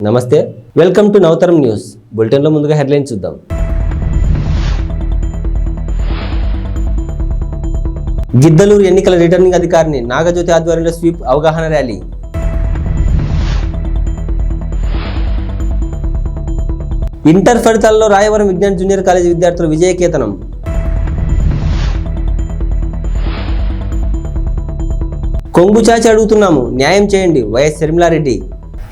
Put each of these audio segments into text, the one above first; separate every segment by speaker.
Speaker 1: నమస్తే, welcome to నవతరం news. బులెటిన్లో ముందుగా హెడ్లైన్స్ చూద్దాం. గిద్దలూరు ఎన్నికల రిటర్నింగ్ అధికారిని నాగజ్యోతి ఆధ్వర్యంలో స్వీప్ అవగాహన ర్యాలీ. ఇంటర్ ఫలితాల్లో రాయవరం విజ్ఞాన్ జూనియర్ కాలేజీ విద్యార్థుల విజయకేతనం. కొంగు చాచి అడుగుతున్నాము, న్యాయం చేయండి వైఎస్ షర్మిలారెడ్డి.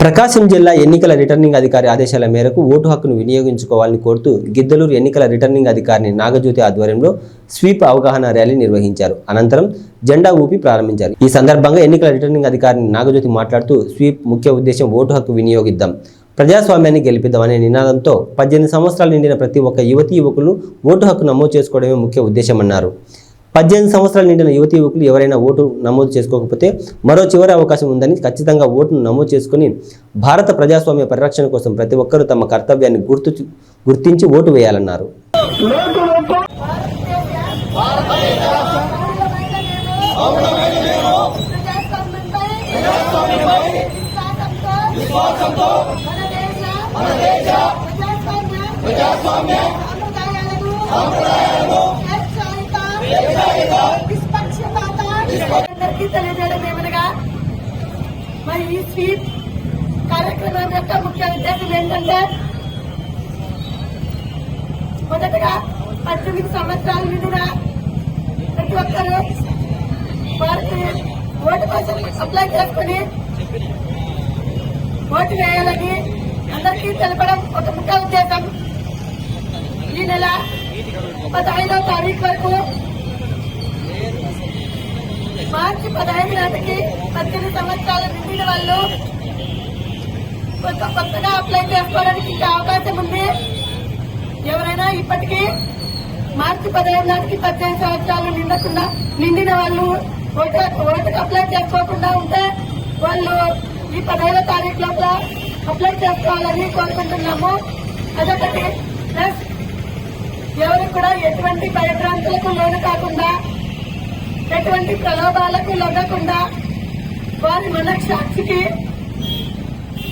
Speaker 1: ప్రకాశం జిల్లా ఎన్నికల రిటర్నింగ్ అధికారి ఆదేశాల మేరకు ఓటు హక్కును వినియోగించుకోవాలని కోరుతూ గిద్దలూరు ఎన్నికల రిటర్నింగ్ అధికారిని నాగజ్యోతి ఆధ్వర్యంలో స్వీప్ అవగాహన ర్యాలీ నిర్వహించారు. అనంతరం జెండా ఊపి ప్రారంభించారు. ఈ సందర్భంగా ఎన్నికల రిటర్నింగ్ అధికారిని నాగజ్యోతి మాట్లాడుతూ స్వీప్ ముఖ్య ఉద్దేశం ఓటు హక్కు వినియోగిద్దాం, ప్రజాస్వామ్యాన్ని గెలిపిద్దాం అనే నినాదంతో 18 సంవత్సరాలు నిండిన ప్రతి ఒక్క యువకులు ఓటు హక్కు నమోదు చేసుకోవడమే ముఖ్య ఉద్దేశమన్నారు. 18 సంవత్సరాలు నిండిన యువకులు ఎవరైనా ఓటు నమోదు చేసుకోకపోతే మరో చివరి అవకాశం ఉందని, ఖచ్చితంగా ఓటును నమోదు చేసుకుని భారత ప్రజాస్వామ్య పరిరక్షణ కోసం ప్రతి ఒక్కరూ తమ కర్తవ్యాన్ని గుర్తించి ఓటు వేయాలన్నారు.
Speaker 2: మరి ఈ స్వీప్ కార్యక్రమం యొక్క ముఖ్య ఉద్దేశం ఏంటంటే, మొదటగా 18 సంవత్సరాల నిండిన ప్రతి ఒక్కరూ వారికి ఓటు కోసం అప్లై చేసుకుని ఓటు వేయాలని అందరికీ తెలపడం ఒక ముఖ్య ఉద్దేశం. ఈ నెల 15వ తారీఖు వరకు, మార్చి 15 నాటికి 18 సంవత్సరాలు నిండిన వాళ్ళు కొత్తగా అప్లై చేసుకోవడానికి ఇంకా అవకాశం ఉంది. ఎవరైనా ఇప్పటికీ మార్చి 15 నాటికి 18 సంవత్సరాలు నిండిన వాళ్ళు ఓటుకు అప్లై చేసుకోకుండా ఉంటే వాళ్ళు ఈ 15వ తారీఖు లోపల అప్లై చేసుకోవాలని కోరుకుంటున్నాము. అదొకటి. ప్లస్ ఎవరు కూడా ఎటువంటి భయభ్రాంతులకు లోను కాకుండా, ఎటువంటి ప్రలోభాలకు లొంగకుండా వారి మనస్సాక్షికి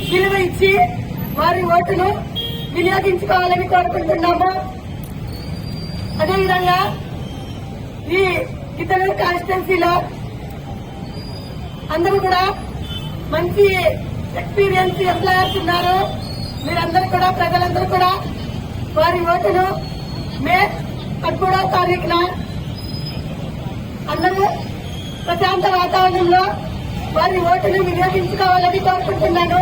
Speaker 2: విలువ ఇచ్చి వారి ఓటును వినియోగించుకోవాలని కోరుకుంటున్నాము. అదేవిధంగా ఈ గిద్దలూరు కాన్స్టిట్యున్సీలో అందరూ కూడా మంచి ఎక్స్పీరియన్స్ ఎంప్లాయర్స్ ఉన్నారు. మీరందరూ కూడా, ప్రజలందరూ కూడా వారి ఓటును మే 13వ తారీఖున అందరూ ప్రశాంత వాతావరణంలో వారి ఓటును వినియోగించుకోవాలని కోరుకుంటున్నాను.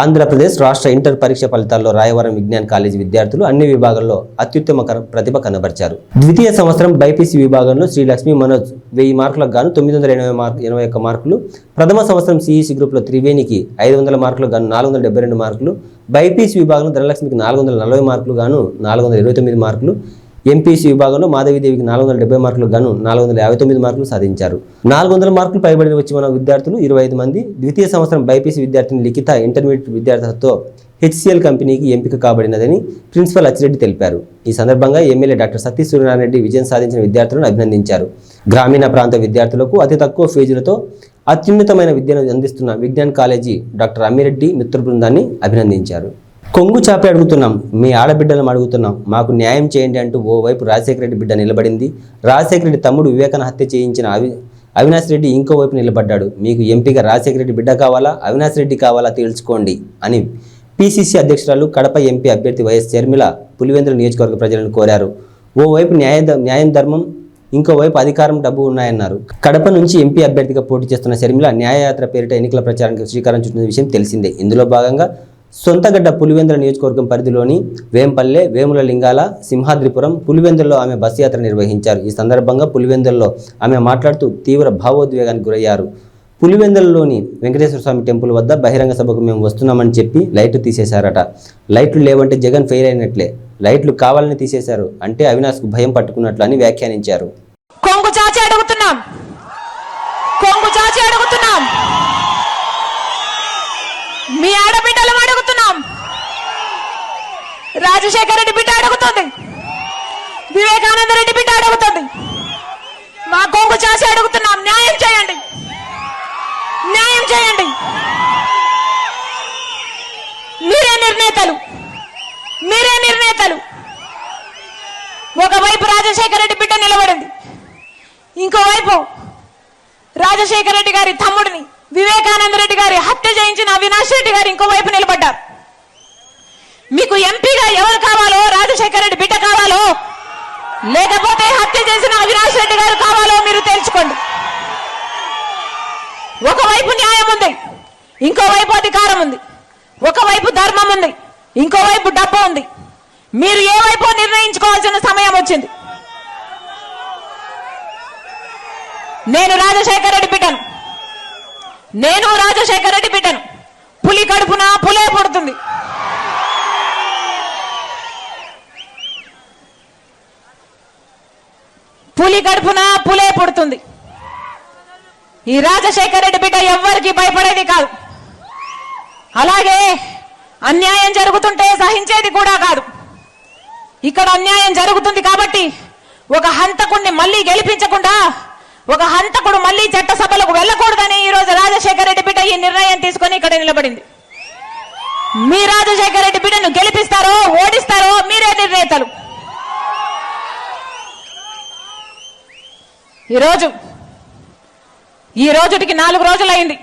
Speaker 1: ఆంధ్రప్రదేశ్ రాష్ట్ర ఇంటర్ పరీక్ష ఫలితాల్లో రాయవరం విజ్ఞాన్ కాలేజీ విద్యార్థులు అన్ని విభాగాల్లో అత్యుత్తమ ప్రతిభ కనబరిచారు. ద్వితీయ సంవత్సరం బైపీసీ విభాగంలో శ్రీ లక్ష్మీ మనోజ్ 1000 మార్కులకు గాను 981 మార్కులు, ప్రథమ సంవత్సరం సిఈసి గ్రూప్లో త్రివేణికి 500 మార్కులకు గాను 472 మార్కులు, బైపీసీ విభాగంలో ధనలక్ష్మికి 440 మార్కులు గాను 429 మార్కులు, ఎంపీసీ విభాగంలో మాధవీదేవికి 470 మార్కులకు గాను 459 మార్కులు సాధించారు. 400 మార్కులు పైబడి వచ్చిన విద్యార్థులు 25 మంది. ద్వితీయ సంవత్సరం బైపీసీ విద్యార్థిని లిఖిత ఇంటర్మీడియట్ విద్యార్థులతో హెచ్సిఎల్ కంపెనీకి ఎంపిక కాబడినదని ప్రిన్సిపల్ అచ్చిరెడ్డి తెలిపారు. ఈ సందర్భంగా ఎమ్మెల్యే డాక్టర్ సతీష్ సూర్యనారాయణ విజయం సాధించిన విద్యార్థులను అభినందించారు. గ్రామీణ ప్రాంత విద్యార్థులకు అతి తక్కువ ఫీజులతో అత్యున్నతమైన విద్యను అందిస్తున్న విజ్ఞాన్ కాలేజీ డాక్టర్ అమ్మిరెడ్డి మిత్ర బృందాన్ని అభినందించారు. కొంగు చాపి అడుగుతున్నాం, మీ ఆడబిడ్డలను అడుగుతున్నాం, మాకు న్యాయం చేయండి అంటూ ఓవైపు రాజశేఖర రెడ్డి బిడ్డ నిలబడింది. రాజశేఖర రెడ్డి తమ్ముడు వివేకానంద హత్య చేయించిన అవినాష్ రెడ్డి ఇంకోవైపు నిలబడ్డాడు. మీకు ఎంపీగా రాజశేఖర రెడ్డి బిడ్డ కావాలా, అవినాష్ రెడ్డి కావాలా తేల్చుకోండి అని పిసిసి అధ్యక్షురాలు, కడప ఎంపీ అభ్యర్థి వైఎస్ షర్మిల పులివెందుల నియోజకవర్గ ప్రజలను కోరారు. ఓవైపు న్యాయం ధర్మం, ఇంకోవైపు అధికారం, డబ్బు ఉన్నాయన్నారు. కడప నుంచి ఎంపీ అభ్యర్థిగా పోటీ చేస్తున్న షర్మిల న్యాయయాత్ర పేరిట ఎన్నికల ప్రచారానికి శ్రీకారం చుట్టిన విషయం తెలిసిందే. ఇందులో భాగంగా సొంతగడ్డ పులివెందుల నియోజకవర్గం పరిధిలోని వేంపల్లె, వేముల లింగాల, సింహాద్రిపురం, పులివెందుల్లో ఆమె బస్సు యాత్ర నిర్వహించారు. ఈ సందర్భంగా పులివెందుల్లో ఆమె మాట్లాడుతూ తీవ్ర భావోద్వేగానికి గురయ్యారు. పులివెందులలోని వెంకటేశ్వర స్వామి టెంపుల్ వద్ద బహిరంగ సభకు మేము వస్తున్నామని చెప్పి లైట్లు తీసేశారట. లైట్లు లేవంటే జగన్ ఫెయిల్ అయినట్లే, లైట్లు కావాలని తీసేశారు అంటే అవినాష్కు భయం పట్టుకున్నట్లు అని వ్యాఖ్యానించారు.
Speaker 3: కొంగు చాచి అడుగుతున్నాం, మీ ఆడబిడ్డలు అడుగుతున్నాం, రాజశేఖర రెడ్డి బిడ్డ అడుగుతుంది, వివేకానంద రెడ్డి బిడ్డ అడుగుతుంది, మా కొంగు చాచి అడుగుతున్నాం, న్యాయం చేయండి, న్యాయం చేయండి. నిర్ణేతలు. ఒకవైపు రాజశేఖర రెడ్డి బిడ్డ నిలబడింది, ఇంకోవైపు రాజశేఖర రెడ్డి గారి తమ్ముడిని వివేకానంద రెడ్డి గారి హత్య చేయించిన అవినాష్ రెడ్డి గారు ఇంకోవైపు నిలబడ్డారు. మీకు ఎంపీగా ఎవరు కావాలో, రాజశేఖర రెడ్డి బిడ్డ కావాలో లేకపోతే హత్య చేసిన అవినాష్ రెడ్డి గారు కావాలో మీరు తెలుసుకోండి. ఒకవైపు న్యాయం ఉంది, ఇంకోవైపు అధికారం ఉంది. ఒకవైపు ధర్మం ఉంది, ఇంకోవైపు డబ్బు ఉంది. మీరు ఏ వైపు నిర్ణయించుకోవాల్సిన సమయం వచ్చింది. నేను రాజశేఖర రెడ్డి బిడ్డను. పులి కడుపున పులే పుడుతుంది. ఈ రాజశేఖర రెడ్డి బిడ్డ ఎవ్వరికి భయపడేది కాదు. అలాగే అన్యాయం జరుగుతుంటే సహించేది కూడా కాదు. ఇక్కడ అన్యాయం జరుగుతుంది కాబట్టి ఒక హంతకుడిని మళ్ళీ గెలిపించకుండా, ఒక హంతకుడు మళ్ళీ చట్టసభలకు వెళ్ళకూడదని ఈ రోజు రాజశేఖర రెడ్డి బిడ్డ ఈ నిర్ణయం తీసుకొని ఇక్కడ నిలబడింది. మీ రాజశేఖర రెడ్డి బిడ్డను గెలిపిస్తారో ఓడిస్తారో మీరే నిర్ణేతలు. ఈ రోజుటికి 4 రోజులైంది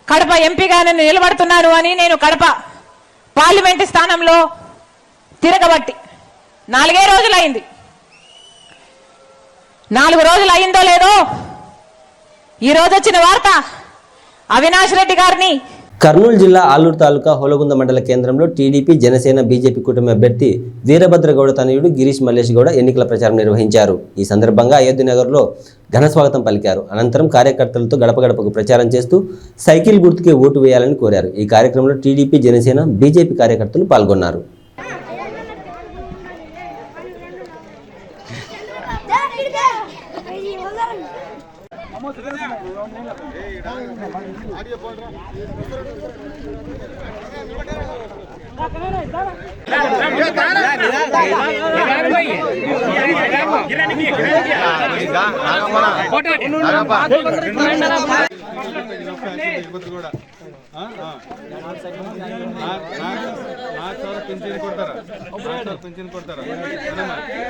Speaker 3: కడప ఎంపీగా నేను నిలబడుతున్నాను అని. నేను కడప పార్లమెంటు స్థానంలో తిరగబట్టి 4 రోజులైంది. 4 రోజులు అయిందో లేదో ఈ రోజు వచ్చిన వార్త అవినాష్ రెడ్డి గారిని
Speaker 1: కర్నూలు జిల్లా ఆలూరు తాలూకా హోలగుంద మండల కేంద్రంలో టీడీపీ, జనసేన, బీజేపీ కూటమి అభ్యర్థి వీరభద్రగౌడ తనయుడు గిరీష్ మల్లేష్ గౌడ ఎన్నికల ప్రచారం నిర్వహించారు. ఈ సందర్భంగా అయోధ్యనగర్లో ఘన స్వాగతం పలికారు. అనంతరం కార్యకర్తలతో గడప గడపకు ప్రచారం చేస్తూ సైకిల్ గుర్తుకే ఓటు వేయాలని కోరారు. ఈ కార్యక్రమంలో టీడీపీ, జనసేన, బీజేపీ కార్యకర్తలు పాల్గొన్నారు.
Speaker 4: పింఛన్ ಕೊಡ್ತಾರ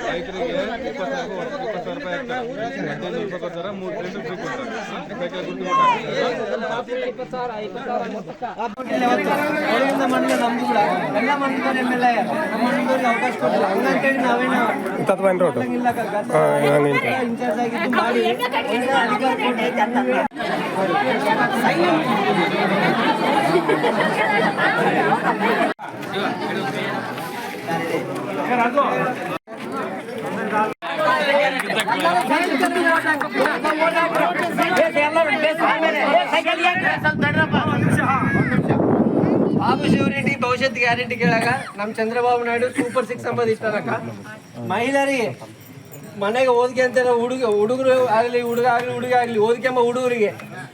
Speaker 4: ರೈತರಿಗೆ 20,000 ರೂಪಾಯಿ ಕೊಡ್ತಾರ 3 ಫ್ರೀ ಕೊಡ್ತಾರೆ ಸೈಕಲ್ ಗುರ್ತು
Speaker 5: ಬಾಬು ಶಿವರೆಡ್ಡಿ ಭವಿಷ್ಯತ್ ಗ್ಯಾರಂಟಿ ಕೇಳಾಗ ನಮ್ಮ ಚಂದ್ರಬಾಬು ನಾಯ್ಡು ಸೂಪರ್ 6 ಅಂಬದು ಇಟ್ಟಾರಕ್ಕ. ಮಹಿಳೆಯರಿಗೆ ಮನೆಗೆ ಓದಿಗೆ ಅಂತ ಹುಡುಗರು ಆಗಲಿ ಹುಡುಗ ಆಗಲಿ ಓದಿಕೆ ಹುಡುಗರಿಗೆ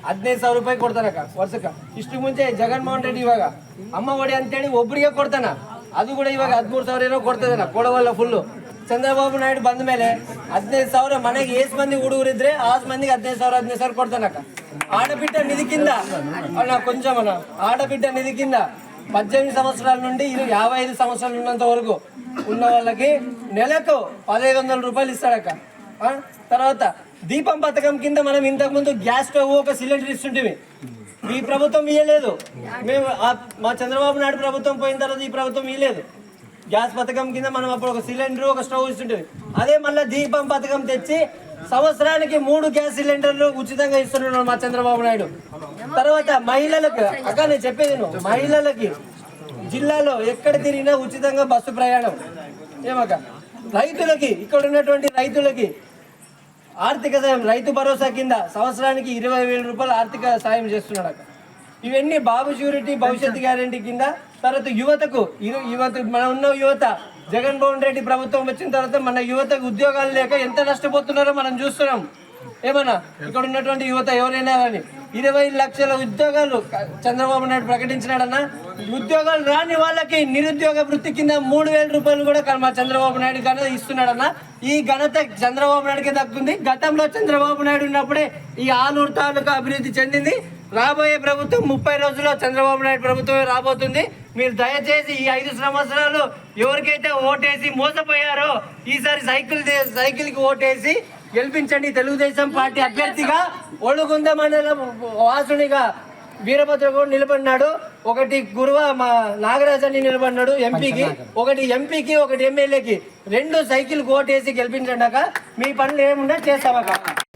Speaker 5: 15,000 ರೂಪಾಯಿ ಕೊಡ್ತಾನಕ್ಕ ವರ್ಷಕ್ಕೆ. ಇಷ್ಟು ಮುಂಚೆ ಜಗನ್ಮೋಹನ್ ರೆಡ್ಡಿ ಇವಾಗ ಅಮ್ಮ ಒಡಿ ಅಂತೇಳಿ ಒಬ್ಬರಿಗೆ ಕೊಡ್ತಾನ, ಅದು ಕೂಡ ಇವಾಗ 13,000 ಏನೋ ಕೊಡ್ತದನ, ಕೊಡವಲ್ಲ ಫುಲ್ಲು. ಚಂದ್ರಬಾಬು ನಾಯ್ಡು ಬಂದ ಮೇಲೆ 15,000 ಮನೆಗೆ ಎಷ್ಟು ಮಂದಿ ಹುಡುಗರು ಇದ್ರೆ ಆ ಮಂದಿಗೆ 15,000 ಕೊಡ್ತಾನಕ್ಕ. ఆడబిడ్డ నిధి కింద కొంచెం ఆడబిడ్డ నిధి కింద 18 సంవత్సరాల నుండి 55 సంవత్సరాలు ఉన్నంత వరకు ఉన్న వాళ్ళకి నెలకు 1,500 రూపాయలు ఇస్తాడక్క. తర్వాత దీపం పథకం కింద మనం ఇంతకు ముందు గ్యాస్ స్టవ్ ఒక సిలిండర్ ఇస్తుంటే ఈ ప్రభుత్వం ఇయ్యలేదు. మేము మా చంద్రబాబు నాయుడు ప్రభుత్వం పోయిన తర్వాత ఈ ప్రభుత్వం ఇయ్యలేదు. గ్యాస్ పథకం కింద మనం అప్పుడు ఒక సిలిండర్ ఒక స్టవ్ ఇస్తుంటే అదే మళ్ళీ దీపం పథకం తెచ్చి సంవత్సరానికి 3 గ్యాస్ సిలిండర్లు ఉచితంగా ఇస్తున్నాడు మా చంద్రబాబు నాయుడు. తర్వాత మహిళలకు అక్క నేను చెప్పేది మహిళలకి జిల్లాలో ఎక్కడ తిరిగినా ఉచితంగా బస్సు ప్రయాణం. ఏమక్క రైతులకి ఇక్కడ ఉన్నటువంటి రైతులకి ఆర్థిక సాయం రైతు భరోసా కింద సంవత్సరానికి 20,000 రూపాయలు ఆర్థిక సాయం చేస్తున్నాడు అక్క. ఇవన్నీ బాబు ష్యూరిటీ భవిష్యత్ గ్యారంటీ కింద. తర్వాత యువతకు మన ఉన్న యువత జగన్మోహన్ రెడ్డి ప్రభుత్వం వచ్చిన తర్వాత మన యువతకు ఉద్యోగాలు లేక ఎంత నష్టపోతున్నారో మనం చూస్తున్నాం. ఏమన్నా ఇక్కడ ఉన్నటువంటి యువత ఎవరైనా కానీ 20 లక్షల ఉద్యోగాలు చంద్రబాబు నాయుడు ప్రకటించినాడన్నా. ఉద్యోగాలు రాని వాళ్ళకి నిరుద్యోగ వృత్తి కింద 3,000 రూపాయలు కూడా మా చంద్రబాబు నాయుడు ఘనత ఇస్తున్నాడన్నా. ఈ ఘనత చంద్రబాబు నాయుడుకి దక్కుంది. గతంలో చంద్రబాబు నాయుడు ఉన్నప్పుడే ఈ ఆలూరు తాలూకా అభివృద్ధి చెందింది. రాబోయే ప్రభుత్వం 30 రోజుల్లో చంద్రబాబు నాయుడు ప్రభుత్వమే రాబోతుంది. మీరు దయచేసి ఈ 5 సంవత్సరాలు ఎవరికైతే ఓటేసి మోసపోయారో ఈసారి సైకిల్కి ఓటేసి గెలిపించండి. తెలుగుదేశం పార్టీ అభ్యర్థిగా ఒళ్ళుగుంద మండలం వాసునిగా వీరభద్ర కూడా నిలబడినాడు. ఒకటి గురువ మా నాగరాజని నిలబడినాడు ఎంపీకి, ఒకటి ఎమ్మెల్యేకి. 2 సైకిల్ ఓటేసి గెలిపించండాక మీ పనులు ఏమున్నా చేస్తామక.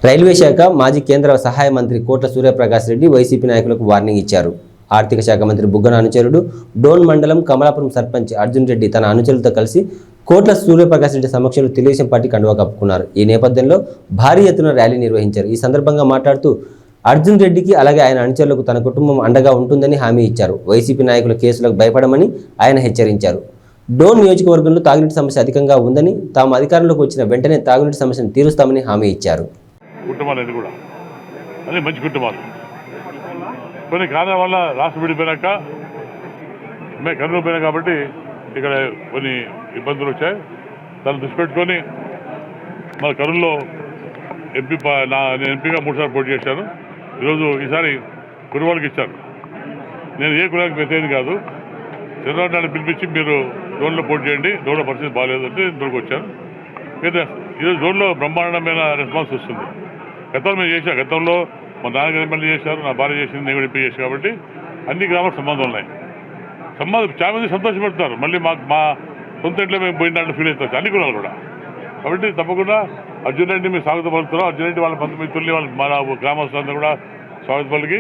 Speaker 1: రైల్వే శాఖ మాజీ కేంద్ర సహాయ మంత్రి కోట్ల సూర్యప్రకాష్ రెడ్డి వైసీపీ నాయకులకు వార్నింగ్ ఇచ్చారు. ఆర్థిక శాఖ మంత్రి బుగ్గన అనుచరుడు డోన్ మండలం కమలాపురం సర్పంచ్ అర్జున్ రెడ్డి తన అనుచరులతో కలిసి కోట్ల సూర్యప్రకాష్ రెడ్డి సమక్షంలో తెలుగుదేశం పార్టీ కండువా కప్పుకున్నారు. ఈ నేపథ్యంలో భారీ ఎత్తున ర్యాలీ నిర్వహించారు. ఈ సందర్భంగా మాట్లాడుతూ అర్జున్ రెడ్డికి అలాగే ఆయన అనుచరులకు తన కుటుంబం అండగా ఉంటుందని హామీ ఇచ్చారు. వైసీపీ నాయకుల కేసులకు భయపడమని ఆయన హెచ్చరించారు. డోన్ నియోజకవర్గంలో తాగునీటి సమస్య అధికంగా ఉందని, తాము అధికారంలోకి వచ్చిన వెంటనే తాగునీటి సమస్యను తీరుస్తామని హామీ ఇచ్చారు.
Speaker 6: కుటుంబాలు కూడా అదే మంచి కుటుంబాలు. కొన్ని కారణాల వల్ల రాష్ట్రం విడిపోయినాక మేము కర్నూలు పోయినా కాబట్టి ఇక్కడ కొన్ని ఇబ్బందులు వచ్చాయి. దాన్ని దృష్టి పెట్టుకొని మన కర్నూలులో నేను ఎంపీగా 3 సార్లు పోటీ చేశాను. ఈసారి కుటుంబాలకు ఇచ్చాను. నేను ఏ కులానికి వ్యతిరేకం కాదు. చంద్రబాబు నాయుడు పిలిపించి మీరు జోన్లో పోటీ చేయండి, జోన్లో పరిస్థితి బాగాలేదు అంటే ఇంతవరకు వచ్చాను. ఈరోజు జోన్లో బ్రహ్మాండమైన రెస్పాన్స్ వస్తుంది. గతంలో మేము చేశాం. గతంలో మా నాన్నగారు ఎమ్మెల్యే చేశారు, నా భార్య చేసింది, నేను ఎంపీ చేశాను. కాబట్టి అన్ని గ్రామాలకు సంబంధం ఉన్నాయి. చాలా మంది సంతోషపడతారు. మళ్ళీ మా సొంత ఇంట్లో మేము పోయినట్టు ఫీల్ అవుతారు అన్ని కులాలు కూడా. కాబట్టి తప్పకుండా అర్జున్ రెడ్డి మీరు స్వాగతం పలుకుతున్నాం. అర్జున్ రెడ్డి వాళ్ళ 19 మిత్రుల్ని వాళ్ళ మన గ్రామస్తులందరూ కూడా స్వాగతం పలికి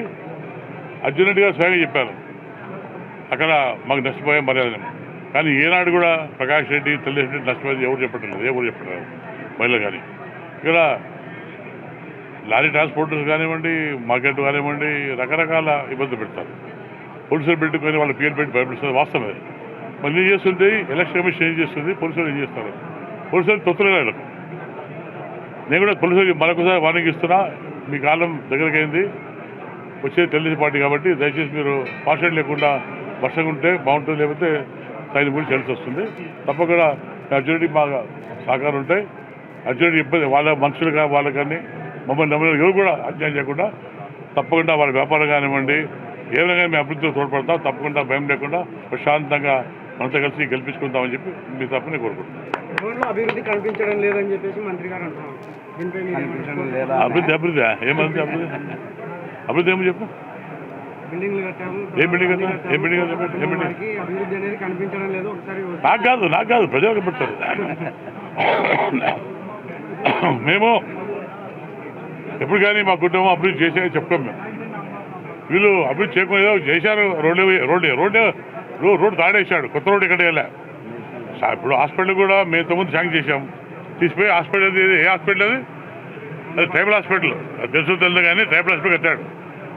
Speaker 6: అర్జున్ రెడ్డి గారు స్వయంగా చెప్పారు అక్కడ మాకు నష్టపోయే మర్యాద. కానీ ఏనాడు కూడా ప్రకాష్ రెడ్డి తెలుగుదేశం రెడ్డి నష్టపోయేది ఎవరు చెప్పట్లేదు, ఎవరు చెప్పట్లేదు మహిళలు. కానీ ఇక్కడ లారీ ట్రాన్స్పోర్టర్స్ కానివ్వండి, మార్కెట్ కానివ్వండి, రకరకాల ఇబ్బందులు పెడతారు. పోలీసులు పెట్టుకొని వాళ్ళ పేరు పెట్టి భయపడుతుంది. వాస్తవమే. మళ్ళీ ఏం చేస్తుంది, ఎలక్షన్ కమిషన్ ఏం చేస్తుంది, పోలీసులు ఏం చేస్తారు. పోలీసులు తొత్తులేడు. నేను కూడా పోలీసులు మరొకసారి వార్నింగ్ ఇస్తున్నా. మీ కాలం దగ్గరికి అయింది. వచ్చేది తెలుగుదేశం పార్టీ కాబట్టి దయచేసి మీరు పార్షల్ లేకుండా వర్షంగా ఉంటే బాగుంటుంది. లేకపోతే దాని గురించి తెలిసి వస్తుంది. తప్పకుండా అర్జున్ రెడ్డి బాగా సహకారం ఉంటాయి. అర్జున్ రెడ్డి ఇబ్బంది వాళ్ళ మనుషులుగా వాళ్ళకి కానీ మమ్మల్ని నమ్మలేదు ఎవరు కూడా అన్యాయం చేయకుండా తప్పకుండా వాళ్ళ వ్యాపారం కానివ్వండి ఏమైనా కానీ మేము అభివృద్ధిలో తోడ్పడతాం. తప్పకుండా భయం లేకుండా ప్రశాంతంగా మనతో కలిసి గెలిపించుకుంటామని చెప్పి మీ తప్పని కోరుకుంటున్నాం.
Speaker 5: అభివృద్ధి కనిపించడం లేదని చెప్పేసి మంత్రి గారు అంటున్నారు.
Speaker 6: అభివృద్ధి ఏమంది అభివృద్ధి ఏమో చెప్పు.
Speaker 5: బిల్డింగ్లు కట్టాము.
Speaker 6: ఏ బిల్డింగ్ కట్టా? ఏ బిల్డింగ్
Speaker 5: అభివృద్ధి అనేది కనిపించడం లేదు. ఒకసారి
Speaker 6: నాకు కాదు ప్రజలకు పెడతారు. మేము ఎప్పుడు కానీ మా కుటుంబం అభివృద్ధి చేశారని చెప్తాం. మేము వీళ్ళు అభివృద్ధి చేయకుండా చేశారు. రోడ్డు తాడేశాడు. కొత్త రోడ్డు ఎక్కడ వెళ్ళా. ఇప్పుడు హాస్పిటల్ కూడా మేము 9 శాంక్షన్ చేశాం. తీసిపోయి హాస్పిటల్ ఏ హాస్పిటల్ అది ట్రైబల్ హాస్పిటల్. అది తెలుసు కానీ ట్రైబల్ హాస్పిటల్ కట్టాడు.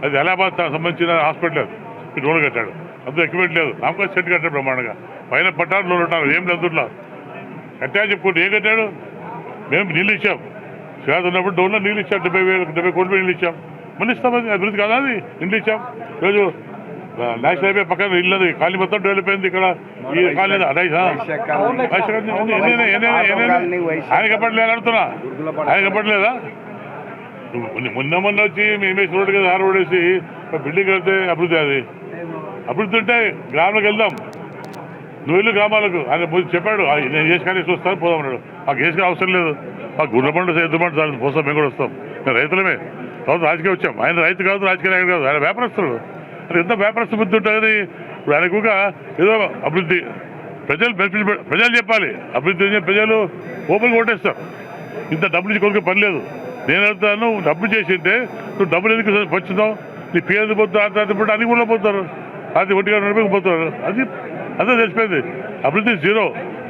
Speaker 6: అది అలహాబాద్ సంబంధించిన హాస్పిటల్. అది రోడ్డు కట్టాడు. అందులో ఎక్విప్మెంట్ లేదు. నామకా సెట్ కట్టాడు బ్రహ్మాండంగా. పైన పట్టాలు లోన్ ఉంటారు. ఏం లేదు కట్టా చెప్పుకుంటే ఏం కట్టాడు. మేము నీళ్ళు ఇచ్చాం. శ్రీరాజ ఉన్నప్పుడు డోన్లో నీళ్ళు ఇచ్చాం. 70 కోట్ల నీళ్ళు ఇచ్చాం. మళ్ళీ ఇస్తాం. అది అభివృద్ధి కాదా? అది నీళ్ళు ఇచ్చాం. ఈరోజు నేషనల్ హైవే పక్కన ఇల్లది ఖాళీ మొత్తం డెవలప్ అయింది. ఇక్కడ ఈ ఖాళీ ఆయన కప్పట్లేదు అడుగుతున్నా. ఆయన కప్పట్లేదా? మొన్న వచ్చి మేమేసి రోడ్డు కదా రోడ్ వేసి బిల్డింగ్ వెళ్తే అభివృద్ధి. అది అభివృద్ధి ఉంటే గ్రామాలకు వెళ్దాం. నువ్వు వెళ్ళు గ్రామాలకు. ఆయన చెప్పాడు నేను చేసి కానీ వస్తాను పోదాం అన్నాడు. మాకు వేసుకునే అవసరం లేదు. మాకు గుర్రబండు ఎద్దుబండు సార్ పోస్తాం. మేము కూడా వస్తాం. మేము రైతులమే. తర్వాత రాజకీయం వచ్చాం. ఆయన రైతు కాదు, రాజకీయ నాయకుడు కాదు. ఆయన వ్యాపారస్తుడు. అది ఎంత వ్యాపారస్తు బుద్ధి ఉంటుంది. ఇప్పుడు ఆయనకుగా ఏదో అభివృద్ధి ప్రజలు చెప్పాలి. అభివృద్ధి ప్రజలు ఓపెన్గా ఓటేస్తారు. ఇంత డబ్బులు ఇచ్చి కొనుక్కే పని లేదు. నేను అడుగుతాను డబ్బు చేసింటే నువ్వు డబ్బులు ఎందుకు పంచుతావు? నీ పేరు పోతావు. అంత అన్ని కూడా పోతారు. అది 1 పోతారు. అది అంతా తెలిసిపోయింది. అభివృద్ధి 0.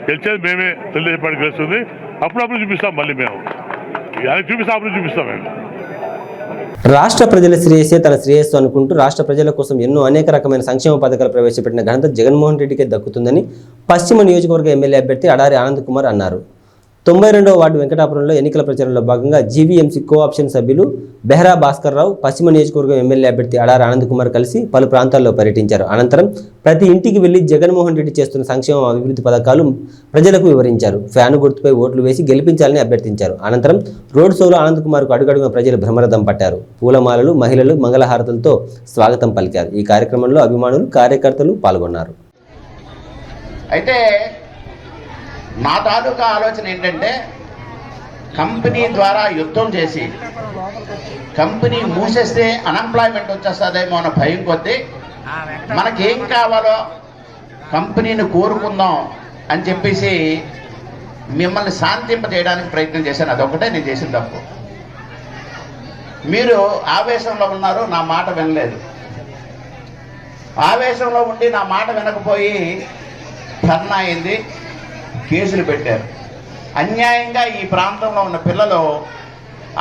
Speaker 6: గెలిచేది మేమే. తెలుగుదేశం పార్టీ గెలుస్తుంది. అప్పుడు అభివృద్ధి చూపిస్తాం. మళ్ళీ మేము ఆయనకు చూపిస్తాం. అభివృద్ధి చూపిస్తాం. మేము
Speaker 1: రాష్ట్ర ప్రజల శ్రేయస్సే తన శ్రేయస్సు అనుకుంటూ రాష్ట్ర ప్రజల కోసం ఎన్నో అనేక రకమైన సంక్షేమ పథకాలు ప్రవేశపెట్టిన ఘనత జగన్మోహన్ రెడ్డికే దక్కుతుందని పశ్చిమ నియోజకవర్గ ఎమ్మెల్యే అభ్యర్థి అడారి ఆనంద్ కుమార్ అన్నారు. 92వ వార్డు వెంకటాపురంలో ఎన్నికల ప్రచారంలో భాగంగా జీవీఎంసీ కోఆప్షన్ సభ్యులు బెహ్రా భాస్కర్ రావు, పశ్చిమ నియోజకవర్గం ఎమ్మెల్యే అభ్యర్థి అడారి ఆనంద్ కుమార్ కలిసి పలు ప్రాంతాల్లో పర్యటించారు. అనంతరం ప్రతి ఇంటికి వెళ్లి జగన్మోహన్ రెడ్డి చేస్తున్న సంక్షేమ అభివృద్ధి పథకాలు ప్రజలకు వివరించారు. ఫ్యాను గుర్తుపై ఓట్లు వేసి గెలిపించాలని అభ్యర్థించారు. అనంతరం రోడ్ షోలో ఆనంద్ కుమార్కు అడుగడుగున ప్రజలు భ్రమరథం పట్టారు. పూలమాలలు, మహిళలు మంగళహారతులతో స్వాగతం పలికారు. ఈ కార్యక్రమంలో అభిమానులు, కార్యకర్తలు పాల్గొన్నారు.
Speaker 7: అయితే నా తాలూకా ఆలోచన ఏంటంటే, కంపెనీ ద్వారా యుద్ధం చేసి కంపెనీ మూసేస్తే అన్ఎంప్లాయ్మెంట్ వచ్చేస్తుందేమో అన్న భయం కొద్దీ మనకేం కావాలో కంపెనీని కోరుకుందాం అని చెప్పేసి మిమ్మల్ని శాంతింప చేయడానికి ప్రయత్నం చేశాను. అదొకటే నేను చేసిన తప్పు. మీరు ఆవేశంలో ఉన్నారు, నా మాట వినలేదు. ఆవేశంలో ఉండి నా మాట వినకపోయి ధర్నా అయింది, కేసులు పెట్టారు. అన్యాయంగా ఈ ప్రాంతంలో ఉన్న పిల్లలు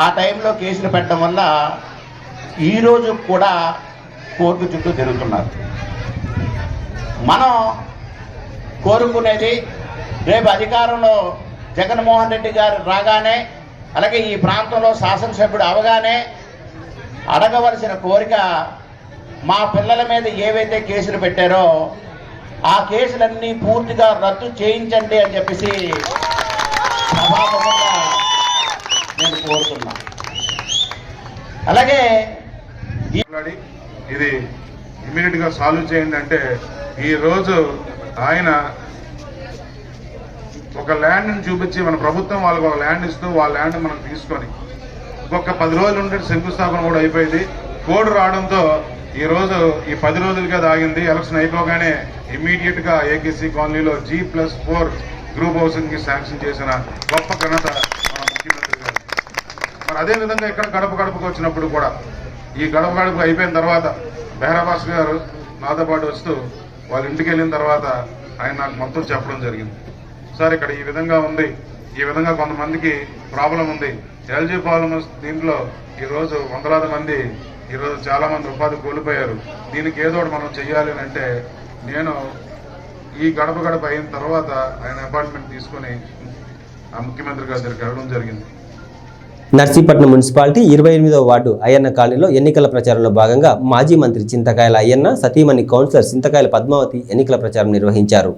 Speaker 7: ఆ టైంలో కేసులు పెట్టడం వల్ల ఈరోజు కూడా కోర్టు చుట్టూ తిరుగుతున్నారు. మనం కోరుకునేది రేపు అధికారంలో జగన్మోహన్ రెడ్డి గారు రాగానే, అలాగే ఈ ప్రాంతంలో శాసనసభ్యుడు అవగానే అడగవలసిన కోరిక, మా పిల్లల మీద ఏవైతే కేసులు పెట్టారో ఆ కేసులన్నీ పూర్తిగా రద్దు చేయించండి అని చెప్పేసి సభాముఖంగా నేను కోరుతున్నా. అలాగే
Speaker 8: ఇది ఇమీడియట్ గా సాల్వ్ చేయండి అంటే, ఈ రోజు ఆయన ఒక ల్యాండ్ని చూపించి, మన ప్రభుత్వం వాళ్ళకి ఒక ల్యాండ్ ఇస్తూ వాళ్ళ ల్యాండ్ మనం తీసుకొని ఇంకొక 10 రోజులు ఉంటే శంకుస్థాపన కూడా అయిపోయింది. కోడ్ రావడంతో ఈ రోజు ఈ 10 రోజులుగా ఆగింది. ఎలక్షన్ అయిపోగానే ఇమ్మీడియట్ గా ఏకేసీ కాలనీలో G+4 గ్రూప్ హౌసింగ్ కి శాంక్షన్ చేసిన గొప్ప ఘనత మన ముఖ్యమంత్రి గారు. మరి అదే విధంగా ఇక్కడ గడపకు వచ్చినప్పుడు కూడా, ఈ గడప అయిపోయిన తర్వాత బెహ్రా భాస్కర్ గారు నాతో పాటు వస్తూ వాళ్ళ ఇంటికి వెళ్ళిన తర్వాత ఆయన నాకు మొత్తం చెప్పడం జరిగింది. సార్, ఇక్కడ ఈ విధంగా ఉంది, ఈ విధంగా కొంతమందికి ప్రాబ్లం ఉంది, ఎల్జీ ప్రాబ్లమ్స్, దీంట్లో ఈరోజు వందలాది మంది ఈరోజు చాలా మంది ఉపాధి కోల్పోయారు, దీనికి ఏదో ఒకటి మనం చెయ్యాలి అని అంటే, నేను ఈ గడప అయిన తర్వాత ఆయన అపాయింట్మెంట్ తీసుకొని ఆ ముఖ్యమంత్రి గారి దగ్గరికి వెళ్ళడం జరిగింది.
Speaker 1: నర్సీపట్నం మున్సిపాలిటీ 28వ వార్డు అయ్యన్న కాలనీలో ఎన్నికల ప్రచారంలో భాగంగా మాజీ మంత్రి చింతకాయల అయ్యన్న, సతీమణి కౌన్సిలర్ చింతకాయల పద్మావతి ఎన్నికల ప్రచారం నిర్వహించారు.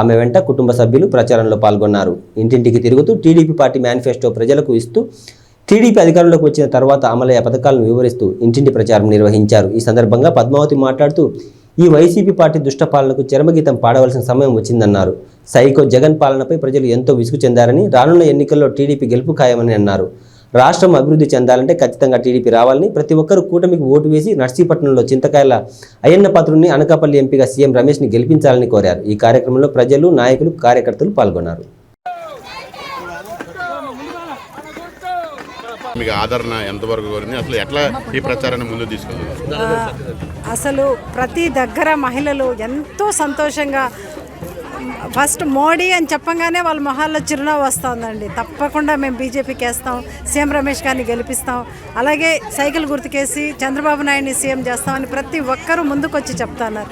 Speaker 1: ఆమె వెంట కుటుంబ సభ్యులు ప్రచారంలో పాల్గొన్నారు. ఇంటింటికి తిరుగుతూ టీడీపీ పార్టీ మేనిఫెస్టో ప్రజలకు ఇస్తూ, టీడీపీ అధికారంలోకి వచ్చిన తర్వాత అమలయ్యే పథకాలను వివరిస్తూ ఇంటింటి ప్రచారం నిర్వహించారు. ఈ సందర్భంగా పద్మావతి మాట్లాడుతూ, ఈ వైసీపీ పార్టీ దుష్ట పాలనకు చరమగీతం పాడవలసిన సమయం వచ్చిందన్నారు. సైకో జగన్ పాలనపై ప్రజలు ఎంతో విసుగు చెందారని, రానున్న ఎన్నికల్లో టీడీపీ గెలుపు ఖాయమని అన్నారు. రాష్ట్రం అభివృద్ధి చెందాలంటే ఖచ్చితంగా టీడీపీ రావాలని, ప్రతి ఒక్కరూ కూటమికి ఓటు వేసి నర్సీపట్నంలో చింతకాయల అయ్యన్న పాత్రుడిని అనకాపల్లి ఎంపీగా సీఎం రమేష్ని గెలిపించాలని కోరారు. ఈ కార్యక్రమంలో ప్రజలు, నాయకులు, కార్యకర్తలు పాల్గొన్నారు.
Speaker 9: మీకు ఆదరణ ఎంతవరకు కోరింది, అసలు ఎట్లా ఈ ప్రచారాన్ని ముందు తీసుకెళ్తున్నారు?
Speaker 10: అసలు ప్రతి దగ్గర మహిళలు ఎంతో సంతోషంగా, ఫస్ట్ మోడీ అని చెప్పగానే వాళ్ళ మొహాల్లో చిరునవ్వు వస్తుందండి. తప్పకుండా మేము బీజేపీకి వేస్తాం, సీఎం రమేష్ గారిని గెలిపిస్తాం, అలాగే సైకిల్ గుర్తుకేసి చంద్రబాబు నాయుడిని సీఎం చేస్తామని ప్రతి ఒక్కరూ ముందుకొచ్చి చెప్తున్నారు.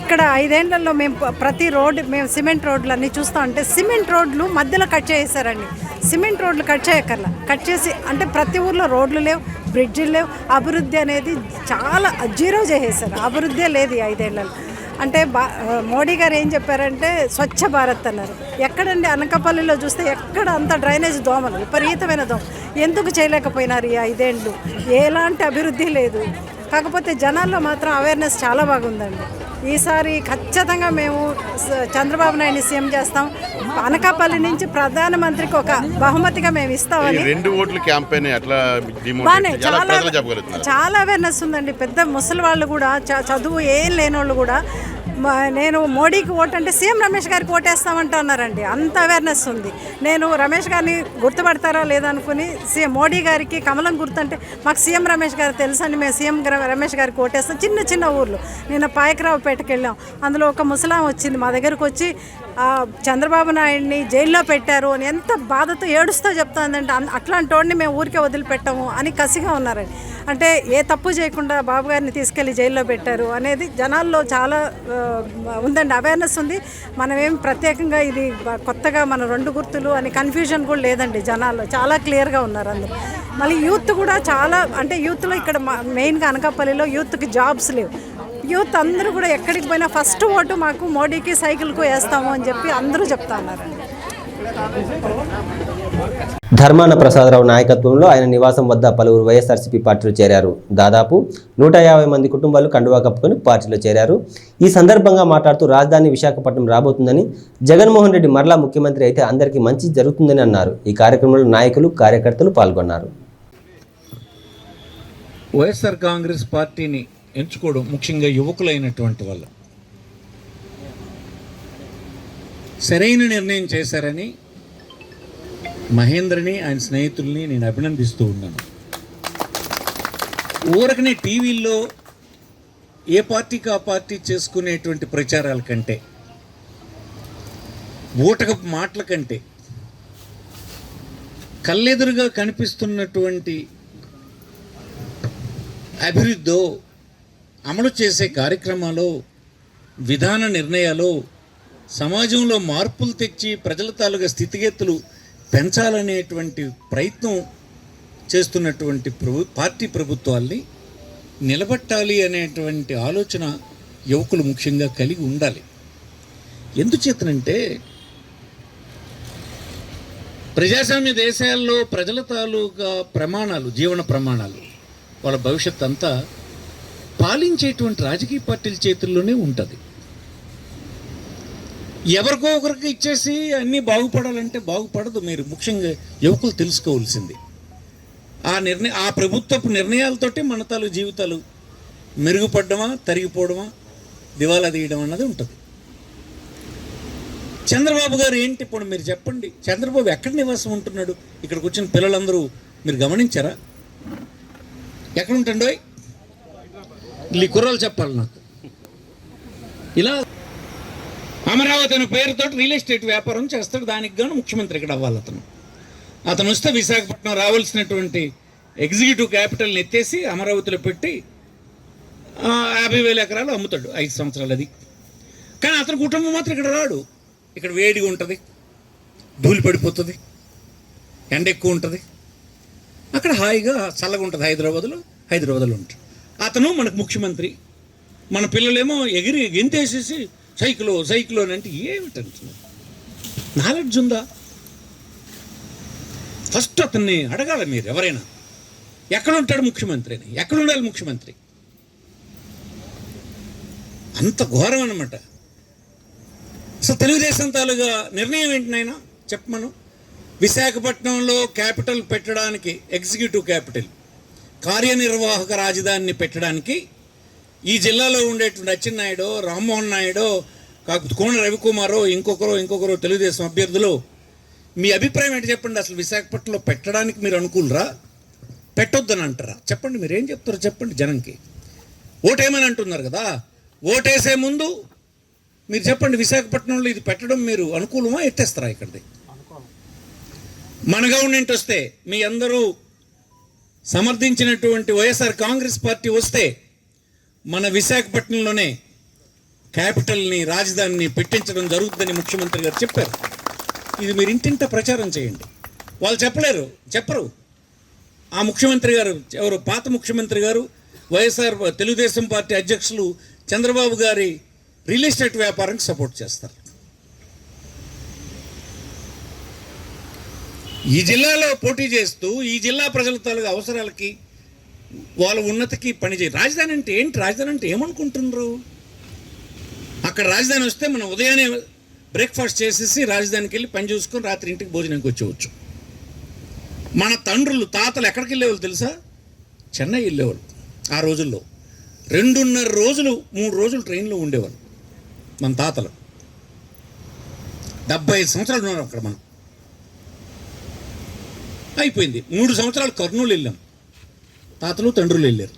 Speaker 10: ఇక్కడ 5 ఏళ్లలో మేము ప్రతి రోడ్డు, మేము సిమెంట్ రోడ్లు అన్నీ చూస్తూ ఉంటే, సిమెంట్ రోడ్లు మధ్యలో కట్ చేసేసారండి. సిమెంట్ రోడ్లు కట్ చేయక్కర్లా, కట్ చేసి అంటే ప్రతి ఊర్లో రోడ్లు లేవు, బ్రిడ్జిలు లేవు, అభివృద్ధి అనేది చాలా జీరో చేసేసారు. అభివృద్ధి లేదు ఈ 5 ఏళ్లలో. అంటే మోడీ గారు ఏం చెప్పారంటే స్వచ్ఛ భారత్ అన్నారు. ఎక్కడండి అనకాపల్లిలో చూస్తే ఎక్కడ అంత డ్రైనేజ్ దోమలు, విపరీతమైన దోమ. ఎందుకు చేయలేకపోయినారు ఈ 5 ఏళ్ళు? ఎలాంటి అభివృద్ధి లేదు. కాకపోతే జనాల్లో మాత్రం అవేర్నెస్ చాలా బాగుందండి. ఈసారి ఖచ్చితంగా మేము చంద్రబాబు నాయుడిని సీఎం చేస్తాం. అనకాపల్లి నుంచి ప్రధానమంత్రికి ఒక బహుమతిగా మేము ఇస్తామని.
Speaker 9: 2 ఓట్ల క్యాంపెయిన్ ఎట్లా
Speaker 10: చాలా అవేర్నెస్ ఉందండి. పెద్ద ముసలి వాళ్ళు కూడా, చదువు ఏం లేని వాళ్ళు కూడా, నేను మోడీకి ఓటు అంటే సీఎం రమేష్ గారికి ఓటేస్తామంటున్నారండి. అంత అవేర్నెస్ ఉంది. నేను రమేష్ గారిని గుర్తుపడతారా లేదనుకుని మోడీ గారికి కమలం గుర్తుంటే మాకు సీఎం రమేష్ గారు తెలుసండి, మేము సీఎం రమేష్ గారికి ఓటేస్తాం. చిన్న చిన్న ఊర్లు, నిన్న పాయకరావుపేటకి వెళ్ళాం. అందులో ఒక ముసలాం వచ్చింది మా దగ్గరకు వచ్చి, చంద్రబాబు నాయుడిని జైల్లో పెట్టారు అని ఎంత బాధతో ఏడుస్తూ చెప్తుందంటే, అట్లాంటి వాడిని మేము ఊరికే వదిలిపెట్టాము అని కసిగా ఉన్నారండి. అంటే ఏ తప్పు చేయకుండా బాబు గారిని తీసుకెళ్లి జైల్లో పెట్టారు అనేది జనాల్లో చాలా ఉందండి, అవేర్నెస్ ఉంది. మనమేం ప్రత్యేకంగా ఇది కొత్తగా మన 2 గుర్తులు అని కన్ఫ్యూజన్ కూడా లేదండి. జనాలు చాలా క్లియర్గా ఉన్నారు అందరూ. మళ్ళీ యూత్ కూడా చాలా, అంటే యూత్లో ఇక్కడ మెయిన్గా అనకాపల్లిలో యూత్కి జాబ్స్ లేవు. యూత్ అందరూ కూడా ఎక్కడికి పోయినా ఫస్ట్ ఓటు మాకు మోడీకి, సైకిల్కు వేస్తాము అని చెప్పి అందరూ చెప్తా ఉన్నారండి.
Speaker 1: ధర్మాన ప్రసాదరావు నాయకత్వంలో ఆయన నివాసం వద్ద పలువురు వైఎస్ఆర్సీపీ పార్టీలో చేరారు. దాదాపు 150 మంది కుటుంబాలు కండువా కప్పుకొని పార్టీలో చేరారు. ఈ సందర్భంగా మాట్లాడుతూ రాజధాని విశాఖపట్నం రాబోతుందని, జగన్మోహన్ రెడ్డి మరలా ముఖ్యమంత్రి అయితే అందరికీ మంచి జరుగుతుందని అన్నారు. ఈ కార్యక్రమంలో నాయకులు, కార్యకర్తలు పాల్గొన్నారు.
Speaker 11: వైఎస్ఆర్ కాంగ్రెస్ పార్టీని ఎంచుకోవడం ముఖ్యంగా యువకులైనటువంటి వాళ్ళు సరైన నిర్ణయం చేశారని మహేంద్రని, ఆయన స్నేహితుల్ని నేను అభినందిస్తూ ఉన్నాను. ఊరకనే టీవీల్లో ఏ పార్టీకి ఆ పార్టీ చేసుకునేటువంటి ప్రచారాల కంటే, ఊటకపు మాటల కంటే, కళ్ళెదురుగా కనిపిస్తున్నటువంటి అభివృద్ధో, అమలు చేసే కార్యక్రమాలు, విధాన నిర్ణయాలు, సమాజంలో మార్పులు తెచ్చి ప్రజల తాలూకా స్థితిగతులు పెంచాలనేటువంటి ప్రయత్నం చేస్తున్నటువంటి పార్టీ ప్రభుత్వాల్ని నిలబెట్టాలి అనేటువంటి ఆలోచన యువకులు ముఖ్యంగా కలిగి ఉండాలి. ఎందుచేతనంటే ప్రజాస్వామ్య దేశాల్లో ప్రజల తాలూకా ప్రమాణాలు, జీవన ప్రమాణాలు, వాళ్ళ భవిష్యత్ అంతా పాలించేటువంటి రాజకీయ పార్టీల చేతుల్లోనే ఉంటుంది. ఎవరికో ఒకరికి ఇచ్చేసి అన్నీ బాగుపడాలంటే బాగుపడదు. మీరు ముఖ్యంగా యువకులు తెలుసుకోవాల్సింది ఆ ప్రభుత్వపు నిర్ణయాలతోటి మన తాలూకు జీవితాలు మెరుగుపడడమా, తరిగిపోవడమా, దివాలా తీయడం అన్నది ఉంటుంది. చంద్రబాబు గారు ఏంటి ఇప్పుడు మీరు చెప్పండి, చంద్రబాబు ఎక్కడ నివాసం ఉంటున్నాడు? ఇక్కడికి వచ్చిన పిల్లలందరూ మీరు గమనించారా? ఎక్కడ ఉంటాడో ఈ కుర్రాలు చెప్పాలి నాకు. ఇలా అమరావతి అనే పేరుతో రియల్ ఎస్టేట్ వ్యాపారం చేస్తాడు. దానికి గాను ముఖ్యమంత్రి ఇక్కడ అవ్వాలి. అతను వస్తే విశాఖపట్నం రావాల్సినటువంటి ఎగ్జిక్యూటివ్ క్యాపిటల్ని ఎత్తేసి అమరావతిలో పెట్టి 50,000 ఎకరాలు అమ్ముతాడు 5 సంవత్సరాలు. అది కానీ అతని కుటుంబం మాత్రం ఇక్కడ రాడు. ఇక్కడ వేడిగా ఉంటుంది, ధూళి పడిపోతుంది, ఎండ ఎక్కువ ఉంటుంది. అక్కడ హాయిగా చల్లగా ఉంటుంది. హైదరాబాద్లో ఉంటాడు. అతను మనకు ముఖ్యమంత్రి. మన పిల్లలేమో ఎగిరి గెంతేసేసి సైకిలో అని అంటే ఏమిటంటున్నారు? నాలెడ్జ్ ఉందా? ఫస్ట్ అతన్ని అడగాలి మీరు. ఎవరైనా ఎక్కడ ఉంటాడు ముఖ్యమంత్రి అని, ఎక్కడ ఉండాలి ముఖ్యమంత్రి? అంత ఘోరం అన్నమాట. అసలు తెలుగుదేశం తాలూగా నిర్ణయం ఏంటి నాయనా చెప్పమను. విశాఖపట్నంలో క్యాపిటల్ పెట్టడానికి, ఎగ్జిక్యూటివ్ క్యాపిటల్, కార్యనిర్వాహక రాజధానిని పెట్టడానికి ఈ జిల్లాలో ఉండేటువంటి అచ్చెన్నాయుడు, రామ్మోహన్ నాయుడు, కోన రవికుమారో ఇంకొకరో తెలుగుదేశం అభ్యర్థులు, మీ అభిప్రాయం ఏంటి చెప్పండి. అసలు విశాఖపట్నంలో పెట్టడానికి మీరు అనుకూలరా, పెట్టొద్దని అంటారా? చెప్పండి, మీరేం చెప్తారో చెప్పండి జనంకి. ఓటేమని అంటున్నారు కదా, ఓటేసే ముందు మీరు చెప్పండి, విశాఖపట్నంలో ఇది పెట్టడం మీరు అనుకూలమా, ఎత్తేస్తారా? ఇక్కడిది మన గవర్నమెంట్ వస్తే, మీ అందరూ సమర్థించినటువంటి వైఎస్ఆర్ కాంగ్రెస్ పార్టీ వస్తే మన విశాఖపట్నంలోనే క్యాపిటల్ని, రాజధానిని పెట్టించడం జరుగుతుందని ముఖ్యమంత్రి గారు చెప్పారు. ఇది మీరు ఇంటింట ప్రచారం చేయండి. వాళ్ళు చెప్పరు. ఆ ముఖ్యమంత్రి గారు ఎవరు, పాత ముఖ్యమంత్రి గారు, వైఎస్ఆర్ తెలుగుదేశం పార్టీ అధ్యక్షులు చంద్రబాబు గారి రియల్ ఎస్టేట్ వ్యాపారానికి సపోర్ట్ చేస్తారు. ఈ జిల్లాలో పోటీ చేస్తూ ఈ జిల్లా ప్రజల తాలూకు అవసరాలకి, వాళ్ళ ఉన్నతికి పనిచేయ. రాజధాని అంటే ఏంటి? రాజధాని అంటే ఏమనుకుంటున్నారు? అక్కడ రాజధాని వస్తే మనం ఉదయాన్నే బ్రేక్ఫాస్ట్ చేసేసి రాజధానికి వెళ్ళి పని చూసుకొని రాత్రి ఇంటికి భోజనానికి వచ్చేవచ్చు. మన తండ్రులు, తాతలు ఎక్కడికి వెళ్ళేవాళ్ళు తెలుసా? చెన్నై వెళ్ళేవాళ్ళు. ఆ రోజుల్లో 2.5 రోజులు 3 రోజులు ట్రైన్లో ఉండేవాళ్ళు మన తాతలు. 75 సంవత్సరాలు ఉన్నారు అక్కడ. మనం అయిపోయింది. 3 సంవత్సరాలు కర్నూలు వెళ్ళాం, తాతలు తండ్రులు వెళ్ళారు.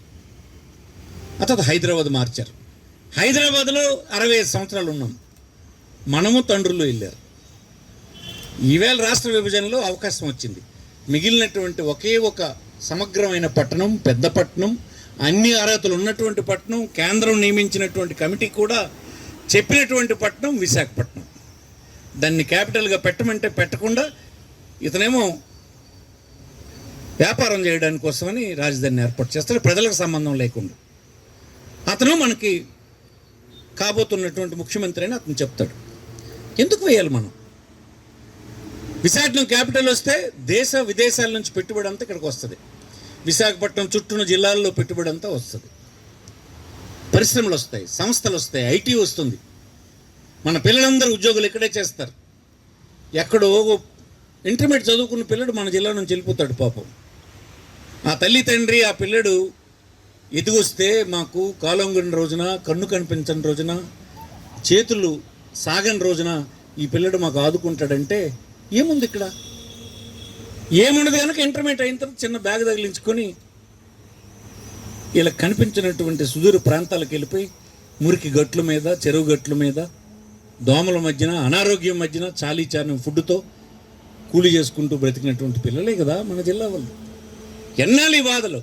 Speaker 11: ఆ తర్వాత హైదరాబాద్ మార్చారు. హైదరాబాద్లో 65 సంవత్సరాలు ఉన్నాం, మనము తండ్రులు వెళ్ళారు. ఈవేళ రాష్ట్ర విభజనలో అవకాశం వచ్చింది. మిగిలినటువంటి ఒకే ఒక సమగ్రమైన పట్టణం, పెద్ద పట్టణం, అన్ని అర్హతలు ఉన్నటువంటి పట్టణం, కేంద్రం నియమించినటువంటి కమిటీ కూడా చెప్పినటువంటి పట్టణం విశాఖపట్నం. దాన్ని క్యాపిటల్గా పెట్టమంటే పెట్టకుండా ఇతనేమో వ్యాపారం చేయడానికి కోసమని రాజధానిని ఏర్పాటు చేస్తాడు, ప్రజలకు సంబంధం లేకుండా. అతను మనకి కాబోతున్నటువంటి ముఖ్యమంత్రి అని అతను చెప్తాడు. ఎందుకు వేయాలి మనం? విశాఖపట్నం క్యాపిటల్ వస్తే దేశ విదేశాల నుంచి పెట్టుబడి అంతా ఇక్కడికి వస్తుంది. విశాఖపట్నం చుట్టూన జిల్లాల్లో పెట్టుబడి అంతా వస్తుంది. పరిశ్రమలు వస్తాయి, సంస్థలు వస్తాయి, ఐటీ వస్తుంది. మన పిల్లలందరూ ఉద్యోగులు ఇక్కడే చేస్తారు. ఎక్కడో ఇంటర్మీడియట్ చదువుకున్న పిల్లడు మన జిల్లా నుంచి వెళ్ళిపోతాడు పాపం. ఆ తల్లి తండ్రి ఆ పిల్లడు ఎదిగొస్తే మాకు కాలొంగిన రోజున, కన్ను కనిపించని రోజున, చేతులు సాగని రోజున ఈ పిల్లడు మాకు ఆదుకుంటాడంటే ఏముంది ఇక్కడ? ఏముండదు కనుక ఇంటర్మీడియట్ అయిన తర్వాత చిన్న బ్యాగ్ తగిలించుకొని ఇలా కనిపించినటువంటి సుదూర ప్రాంతాలకు వెళ్ళిపోయి మురికి గట్ల మీద, చెరువు గట్ల మీద, దోమల మధ్యన, అనారోగ్యం మధ్యన చాలీ చాలని ఫుడ్తో కూలి చేసుకుంటూ బ్రతికినటువంటి పిల్లలే కదా మన జిల్లా వాళ్ళు. ఎన్నాళ్ళు ఈ బాధలు?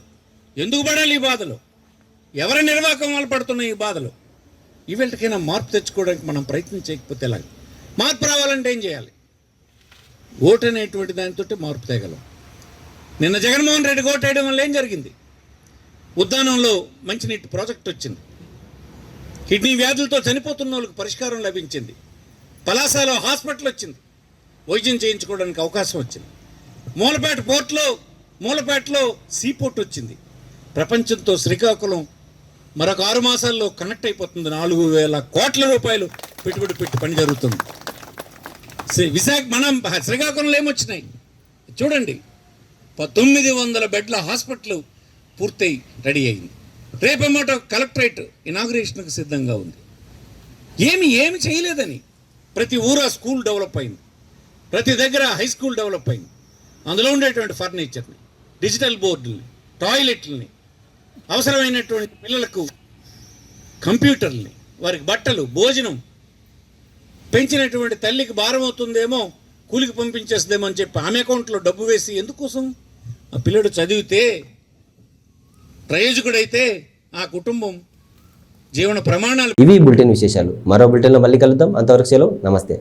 Speaker 11: ఎందుకు పడాలి ఈ బాధలు? ఎవరి నిర్వాహకం వాళ్ళు పడుతున్నాయి ఈ బాధలు? ఈవేళకైనా మార్పు తెచ్చుకోవడానికి మనం ప్రయత్నం చేయకపోతే ఎలాగ? మార్పు రావాలంటే ఏం చేయాలి? ఓటు అనేటువంటి దానితో మార్పు తేగలం. నిన్న జగన్మోహన్ రెడ్డి ఓటు వేయడం వల్ల ఏం జరిగింది? ఉద్దానంలో మంచినీటి ప్రాజెక్ట్ వచ్చింది. కిడ్నీ వ్యాధులతో చనిపోతున్న వాళ్ళకి పరిష్కారం లభించింది. పలాసలో హాస్పిటల్ వచ్చింది, వైద్యం చేయించుకోవడానికి అవకాశం వచ్చింది. మూలపేటలో సీపోర్ట్ వచ్చింది. ప్రపంచంతో శ్రీకాకుళం మరొక 6 మాసాల్లో కనెక్ట్ అయిపోతుంది. 4,000 కోట్ల రూపాయలు పెట్టుబడి పెట్టి పని జరుగుతుంది. మనం శ్రీకాకుళంలో ఏమొచ్చినాయి చూడండి. 900 బెడ్ల హాస్పిటల్ పూర్తయి రెడీ అయింది. రేపేమోటో కలెక్టరేట్ ఇనాగ్రేషన్కి సిద్ధంగా ఉంది. ఏమి చేయలేదని. ప్రతి ఊరా స్కూల్ డెవలప్ అయింది, ప్రతి దగ్గర హై స్కూల్ డెవలప్ అయింది. అందులో ఉండేటువంటి ఫర్నిచర్ని, డిజిటల్ బోర్డుల్ని, టాయిలెట్లని, అవసరమైనటువంటి పిల్లలకు కంప్యూటర్ని, వారికి బట్టలు, భోజనం, పెంచినటువంటి తల్లికి భారం అవుతుందేమో, కూలికి పంపించేస్తుందేమో అని చెప్పి ఆమె అకౌంట్లో డబ్బు వేసి ఎందుకోసం? ఆ పిల్లడు చదివితే, ప్రయోజకుడైతే ఆ కుటుంబం జీవన ప్రమాణాలు.
Speaker 1: ఇవి బులెటిన్ విశేషాలు. మరో బులెటిన్లో మళ్ళీ కలుద్దాం. అంతవరకు సెలవు. నమస్తే.